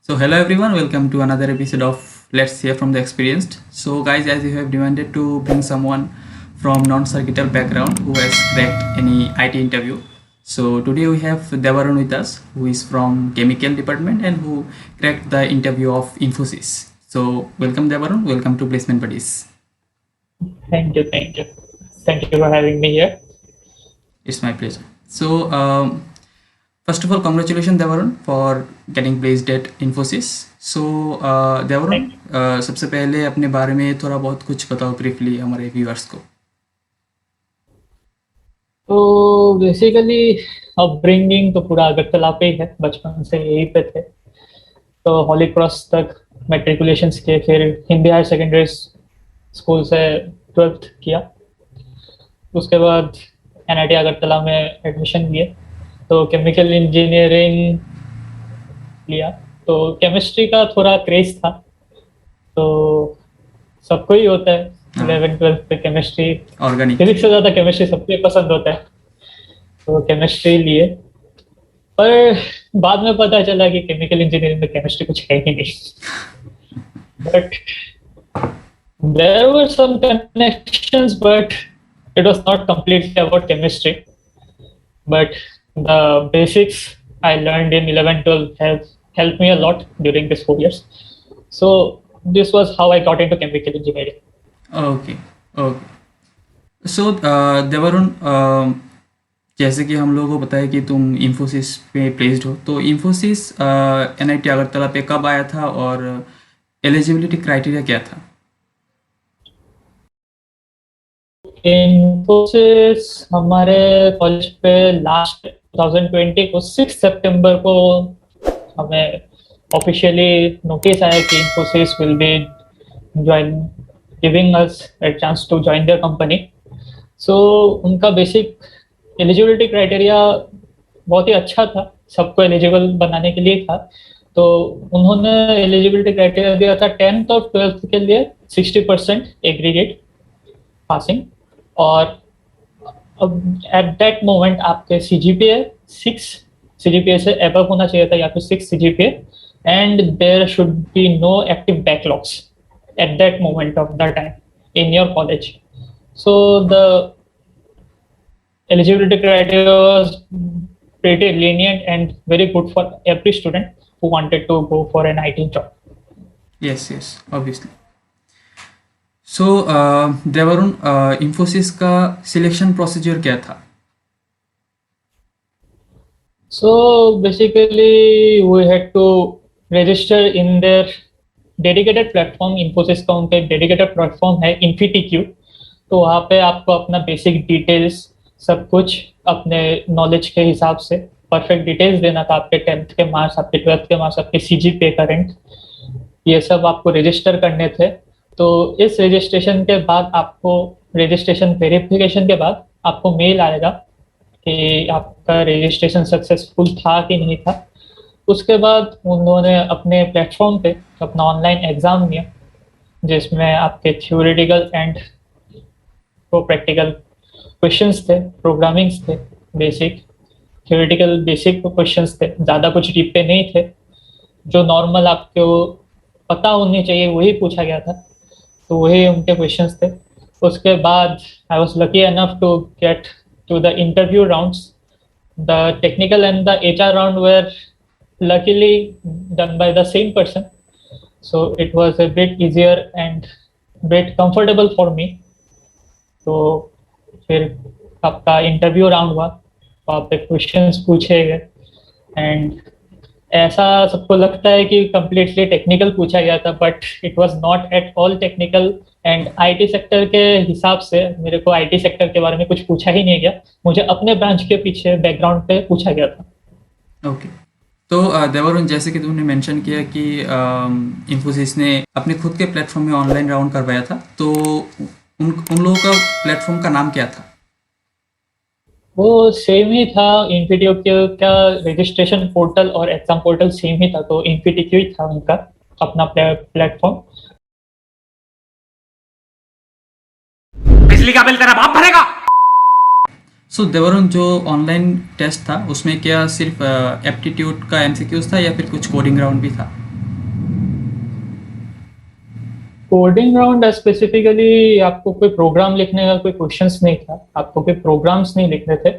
So hello everyone, welcome to another episode of Let's Hear from the Experienced. So guys, as you have demanded to bring someone from non-circuital background who has cracked any IT interview. So today we have Devaran with us, who is from chemical department and who cracked the interview of Infosys. So welcome Devaran, welcome to Placement Buddies. Thank you, thank you. Thank you for having me here. It's my pleasure. So first of all, congratulations Devaran for getting placed at Infosys. So Devaran, सबसे पहले अपने बारे में थोड़ा बहुत कुछ बताओ briefly हमारे व्यूअर्स को. तो बेसिकली अपब्रिंगिंग तो पूरा अगरतला पे ही है, बचपन से यहीं पे थे. तो हॉली क्रॉस तक मैट्रिकुलेशंस किए, फिर हिंदी हायर सेकेंडरी स्कूल से 12th किया. उसके बाद एनआईटी अगरतला में एडमिशन लिए, तो केमिकल इंजीनियरिंग लिया. तो केमिस्ट्री का थोड़ा क्रेज था, तो सबको ही होता है 11th-12th पे केमिस्ट्री. ऑर्गेनिक फिजिक्स से ज़्यादा केमिस्ट्री सबको पसंद होता है, तो केमिस्ट्री लिए. पर बाद में पता चला कि केमिकल इंजीनियरिंग में केमिस्ट्री कुछ है ही नहीं. But there were some connections, but it was not completely about chemistry. But the basics I learned in 11-12 have helped me a lot during these 4 years. So this was how I got into chemical engineering. Okay. So Devarun, जैसे कि हम लोगों को पता है कि तुम इंफोसिस पे प्लेस्ड हो, तो इंफोसिस एनआईटी अगरतला पे कब आया था और एलिजिबिलिटी क्राइटेरिया क्या था? इन्फोसिस हमारे कॉलेज पे लास्ट 2020 को 6 सितंबर को हमें ऑफिशियली नोटिस आया कि Infosys will be giving us a chance to join their company. So उनका बेसिक एलिजिबिलिटी क्राइटेरिया बहुत ही अच्छा था, सबको एलिजिबल बनाने के लिए था. तो उन्होंने एलिजिबिलिटी क्राइटेरिया दिया था 10th और 12th के लिए 60% एग्रीगेट पासिंग, और अब एट दैट मोमेंट आपके CGPA 6 CGPA से एबव होना चाहिए था, या फिर 6 CGPA, and there should be no active backlogs at that moment of the time in your college. So the eligibility criteria was pretty lenient and very good for every student who wanted to go for an IT job. Yes, obviously. सो देवरुण, इंफोसिस का selection procedure क्या था? So basically we had to register in their dedicated platform. Infosys का उनका एक dedicated platform है InfyTQ. तो वहाँ पे आपको अपना बेसिक डिटेल्स सब कुछ अपने नॉलेज के हिसाब से परफेक्ट डिटेल्स देना था. आपके 10th के मार्क्स, आपके 12th के मार्क्स, आपके CGPA करंट, ये सब आपको रजिस्टर करने थे. तो इस रजिस्ट्रेशन के बाद आपको रजिस्ट्रेशन वेरिफिकेशन के बाद आपको मेल आएगा कि आपका रजिस्ट्रेशन सक्सेसफुल था कि नहीं था. उसके बाद उन्होंने अपने प्लेटफॉर्म पे अपना ऑनलाइन एग्ज़ाम लिया, जिसमें आपके थ्योरेटिकल एंड प्रैक्टिकल क्वेश्चंस थे, प्रोग्रामिंग्स थे, बेसिक थ्योरेटिकल बेसिक क्वेश्चंस थे, ज़्यादा कुछ डीप पे नहीं थे. जो नॉर्मल आपको पता होनी चाहिए वही पूछा गया था, तो वही उनके क्वेश्चंस थे. उसके बाद I was lucky enough to get to the interview rounds. The technical and the HR round were luckily done by the same person, so it was a bit easier and bit comfortable for me. तो फिर आपका interview round हुआ, वहाँ पे questions पूछे गए, and ऐसा सबको लगता है कि कम्प्लीटली टेक्निकल पूछा गया था, but it was not at all technical. And IT sector के हिसाब से मेरे को IT सेक्टर के बारे में कुछ पूछा ही नहीं गया, मुझे अपने ब्रांच के पीछे बैकग्राउंड पे पूछा गया था. ओके. तो देवरुण, जैसे कि तुमने मेंशन किया कि इंफोसिस ने अपने खुद के प्लेटफॉर्म में ऑनलाइन राउंड करवाया था, तो उन लोगों का प्लेटफॉर्म का नाम क्या था? वो सेम ही था, InfyTQ का रजिस्ट्रेशन पोर्टल और एग्जाम पोर्टल सेम ही था, तो InfyTQ ही था उनका अपना प्लेटफॉर्म. बिजली का बिल तेरा बाप भरेगा. सो देवरुण, जो ऑनलाइन टेस्ट था उसमें क्या सिर्फ एप्टीट्यूड का MCQs था या फिर कुछ कोडिंग राउंड भी था? कोडिंग राउंड स्पेसिफिकली आपको कोई प्रोग्राम लिखने का कोई क्वेश्चंस नहीं था, आपको कोई प्रोग्राम्स नहीं लिखने थे,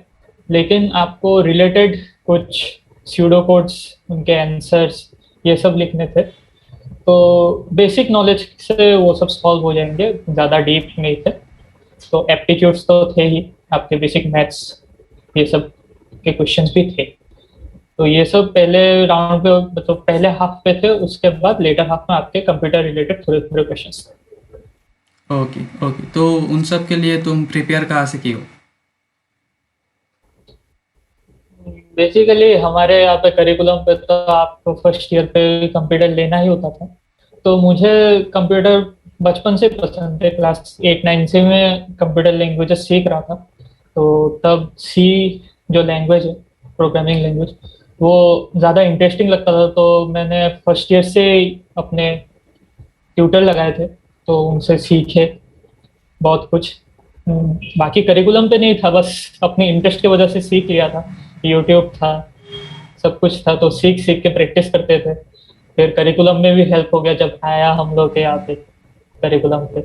लेकिन आपको रिलेटेड कुछ स्यूडो कोड्स, उनके आंसर्स, ये सब लिखने थे। तो बेसिक नॉलेज से वो सब सॉल्व हो जाएंगे, ज़्यादा डीप नहीं थे। तो एप्टीट्यूड्स तो थे ही, आपके बेसिक मैथ्स ये सब के क्वेश्चंस भी थे। तो ये सब पहले राउंड पे, मतलब पहले हाफ पे थे, उसके बाद लेटर हाफ में आपके कंप्यूटर रिलेटेड थोड़े थोड़े क्वेश्चंस थे। ओके ओके, तो उन सब के लिए तुम प्रिपेयर कहाँ से की हो? बेसिकली हमारे यहाँ पे करिकुलम पे तो आपको फर्स्ट ईयर पे कंप्यूटर लेना ही होता था। तो मुझे कंप्यूटर बचपन से पसंद है, क्लास 8-9 से मैं कंप्यूटर लैंग्वेजेस सीख रहा था। तो तब सी जो लैंग्वेज है, प्रोग्रामिंग लैंग्वेज, वो ज़्यादा इंटरेस्टिंग लगता था। तो मैंने फर्स्ट ईयर से अपने ट्यूटर लगाए थे, तो उनसे सीखे बहुत कुछ। बाकी करिकुलम पे नहीं था, बस अपनी इंटरेस्ट की वजह से सीख लिया था। यूट्यूब था, सब कुछ था, तो सीख सीख के प्रैक्टिस करते थे। फिर करिकुलम में भी हेल्प हो गया जब आया हम लोग के यहाँ पे करिकुलम पे।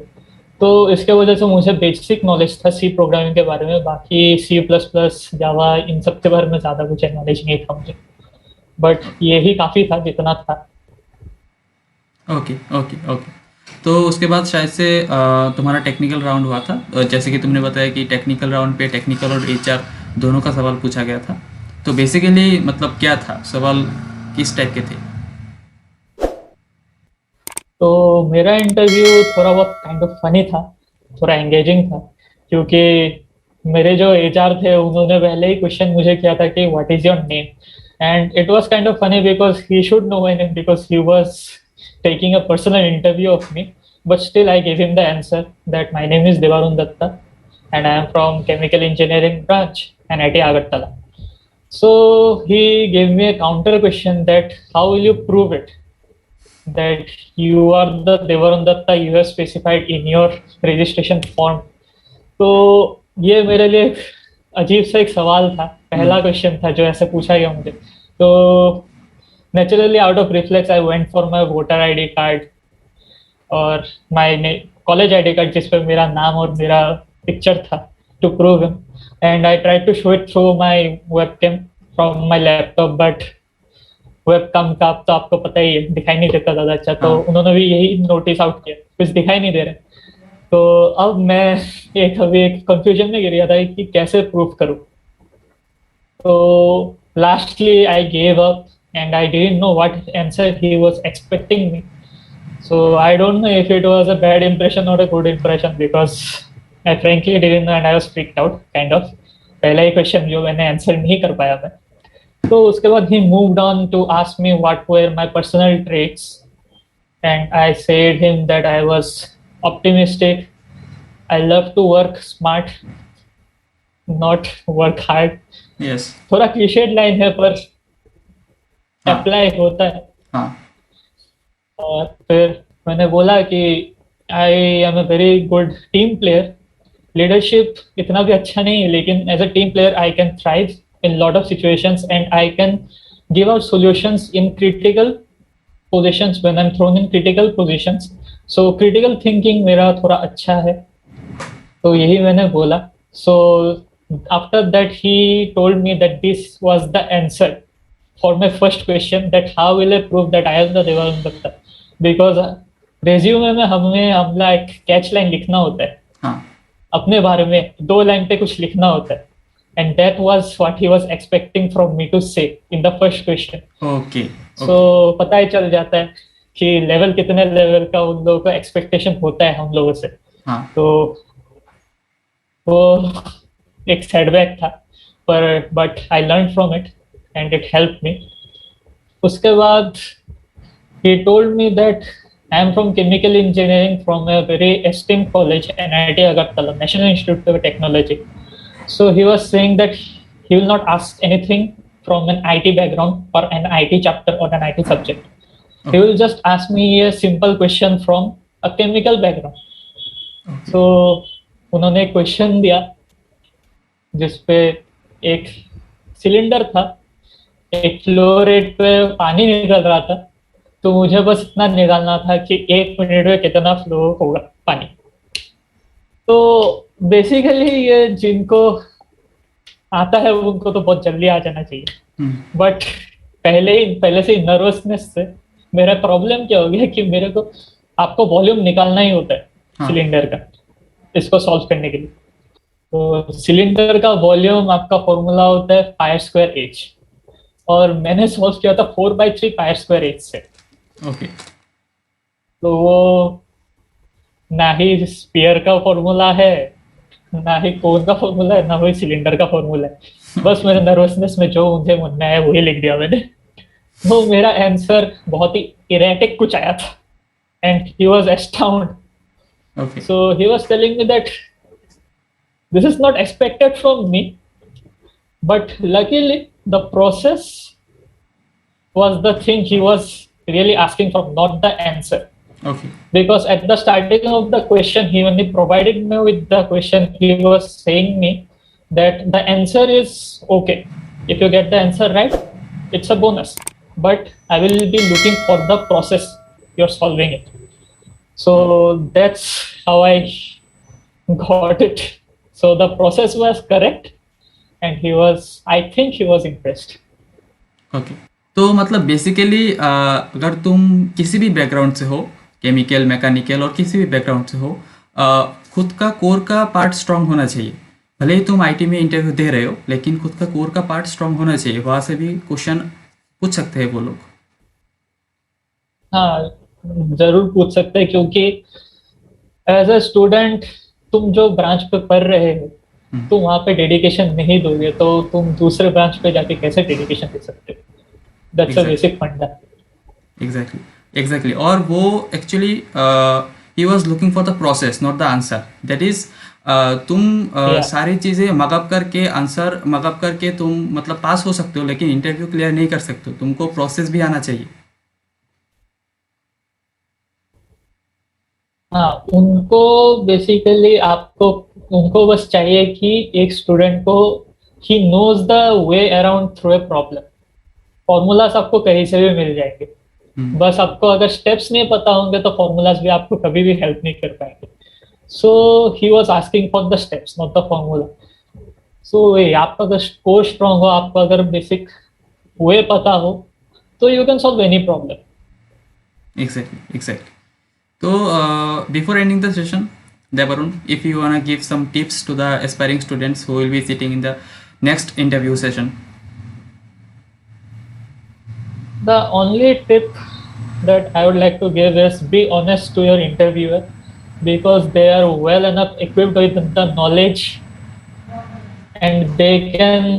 तो इसके वजह से मुझे बेसिक नॉलेज था सी प्रोग्रामिंग के बारे में। बाकी सी प्लस प्लस, जावा, इन सब के बारे में ज़्यादा कुछ नॉलेज नहीं था मुझे, बट ये ही काफ़ी था जितना था। Okay okay okay. तो उसके बाद शायद से तुम्हारा टेक्निकल राउंड हुआ था। जैसे कि तुमने बताया कि टेक्निकल राउंड पे टेक्निकल और एचआर दोनों का सवाल पूछा गया था। तो बेसिकली मतलब क्या था सवाल, किस टाइप के थे? तो मेरा इंटरव्यू थोड़ा बहुत काइंड ऑफ फनी था, थोड़ा एंगेजिंग था, क्योंकि मेरे जो एचआर थे उन्होंने पहले ही क्वेश्चन मुझे किया था कि what is your name, and it was kind of funny because he should know my name because he was taking a personal interview of me, but still I gave him the answer that my name is Devarun Datta and I am from Chemical Engineering branch, NIT Agartala. So he gave me a counter question that how will you prove it that you are the Devarun Datta you have specified in your registration form. तो ये मेरे लिए एक अजीब सा एक सवाल था, पहला क्वेश्चन था जो ऐसे पूछा गया मुझे। तो naturally out of reflex I went for my voter ID card और माई कॉलेज आईडी कार्ड जिस पर मेरा नाम और मेरा पिक्चर था, to prove him, and I try to show it through my webcam from my laptop, but webcam का तो आपको पता ही है, दिखाई नहीं देता ज़्यादा अच्छा। तो उन्होंने भी यही नोटिस आउट किया, कुछ दिखाई नहीं दे रहे। तो अब मैं अभी एक कंफ्यूजन में गिर गया था कि कैसे प्रूव करूं। तो lastly I gave up and I didn't know what answer he was expecting me. So I don't know if it was a bad impression or a good impression because I frankly didn't know and I was freaked out kind of. पहला ही question जो मैंने answer नहीं कर पाया मैं। तो उसके बाद he moved on to ask me what were my personal traits and I said him that I was optimistic, I love to work smart, not work hard. Yes. थोड़ा क्लीशेड लाइन है पर अप्लाई होता है। हाँ और फिर मैंने बोला कि I am a very good team player, leadership इतना भी अच्छा नहीं है लेकिन as a team player I can thrive in lot of situations and I can give out solutions in critical positions when I am thrown in critical positions. So critical thinking मेरा थोड़ा अच्छा है, तो यही मैंने बोला। So after that he told me that this was the answer for my first question that how will I prove that I am the Devarun Datta, because resume में हमला एक कैच लाइन लिखना होता है। हाँ अपने बारे में 2 लाइन पे कुछ लिखना होता है, and that was what he was expecting from me to say in the first question. Okay So पता ही चल जाता है कि लेवल कितने लेवल का उन लोगों का एक्सपेक्टेशन होता है हम लोगों से। हाँ तो वो एक सेटबैक था, पर but I learn from it and it helped me. उसके बाद he told me that I am from chemical engineering from a very esteemed college, NIT Agartala, National Institute of Technology. So he was saying that he will not ask anything from an IT background or an IT chapter or an IT subject. He will just ask me a simple question from a chemical background. So उन्होंने एक question दिया जिसपे एक cylinder था, एक flow rate पे पानी निकल रहा था तो मुझे बस इतना निकालना था कि 1 मिनट में कितना फ्लो होगा पानी। तो बेसिकली ये जिनको आता है उनको तो बहुत जल्दी आ जाना चाहिए, हम्म। बट पहले से ही नर्वसनेस से मेरा प्रॉब्लम क्या हो गया कि मेरे को आपको वॉल्यूम निकालना ही होता है हाँ। सिलेंडर का, इसको सॉल्व करने के लिए। तो सिलेंडर का वॉल्यूम आपका फॉर्मूला होता है पाई स्क्वायर एच, और मैंने सॉल्व किया था 4/3 पाई स्क्वायर एच से। ओके। तो वो ना ही स्पीयर का फॉर्मूला है, ना ही कोन का फॉर्मूला है, ना ही सिलेंडर का फॉर्मूला है। बस मेरे नर्वसनेस में जो मुझे मन में आया वही लिख दिया मैंने। तो मेरा आंसर बहुत ही इरेटिक कुछ आया था, and he was एस्टाउंड। Okay. So he was telling me that this is not expected from me, but luckily the process was the thing he was really asking for, not the answer. Okay. Because at the starting of the question, he only provided me with the question. He was saying me that the answer is okay. If you get the answer right, it's a bonus. But I will be looking for the process you're solving it. So that's how I got it. So the process was correct, and I think he was impressed. Okay. तो मतलब basically अगर तुम किसी भी background से हो, chemical, mechanical और किसी भी बैकग्राउंड से हो, खुद का कोर का पार्ट स्ट्रांग होना चाहिए। भले ही तुम आईटी में इंटरव्यू दे रहे हो, लेकिन खुद का कोर का पार्ट स्ट्रांग होना चाहिए। वहाँ से भी क्वेश्चन पूछ सकते हैं वो लोग। हाँ, जरूर पूछ सकते हैं, क्योंकि एज अ स्टूडेंट तुम जो ब्रांच पे पढ़ रहे हो, तुम वहाँ पे डेडिकेशन नहीं दोगे तो तुम दूसरे ब्रांच पे जाके कैसे डेडिकेशन दे सकते हो? That's a exactly. बेसिक फंडा। एग्जैक्टली। एग्जैक्टली। और वो actually he was looking for the process, not the answer. That is तुम या सारी चीज़ें मगअप करके, आंसर मगअप करके तुम मतलब पास हो सकते हो, लेकिन इंटरव्यू क्लियर नहीं कर सकते हो। तुमको प्रोसेस भी आना चाहिए। हाँ, उनको बेसिकली आपको उनको बस चाहिए कि एक स्टूडेंट को he knows the way around through a problem. Formulas आपको कहीं से भी मिल जाएंगे, हम्म। बस आपको अगर स्टेप्स नहीं पता होंगे तो फॉर्मूलाज भी आपको कभी भी हेल्प नहीं कर पाएंगे। So he was asking for the steps, not the formula. So ये आपका अगर कोर स्ट्रॉन्ग हो, आपको अगर बेसिक वे पता हो, तो you can solve any problem. Exactly. Exactly. So, before ending the session, Devarun, if you wanna give some tips to the aspiring students who will be sitting in the next interview session. The only tip that I would like to give is be honest to your interviewer, because they are well enough equipped with the knowledge, and they can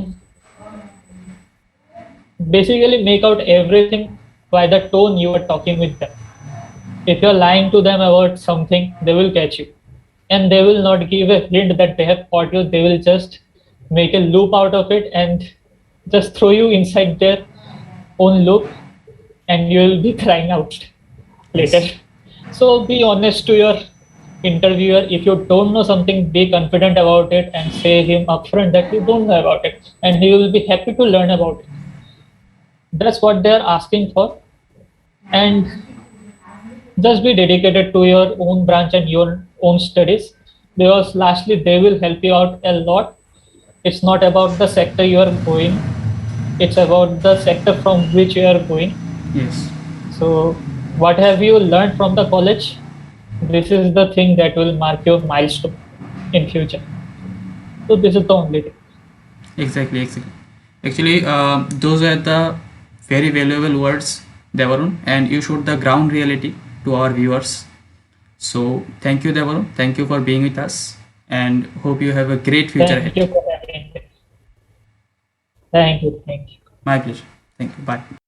basically make out everything by the tone you are talking with them. If you're lying to them about something, they will catch you, and they will not give a hint that they have caught you. They will just make a loop out of it and just throw you inside their own loop, and you will be crying out later. Yes. So be honest to your interviewer. If you don't know something, be confident about it and say him upfront that you don't know about it, and he will be happy to learn about it. That's what they're asking for. And just be dedicated to your own branch and your own studies, because lastly they will help you out a lot. It's not about the sector you are going, it's about the sector from which you are going. Yes. So what have you learned from the college? This is the thing that will mark your milestone in future. So this is the only thing. Exactly. Exactly. Actually, those are the very valuable words, Devarun, and you showed the ground reality to our viewers. So thank you, Devarun. Thank you for being with us, and hope you have a great future Thank ahead. you for having me. Thank you. My pleasure. Thank you. Bye.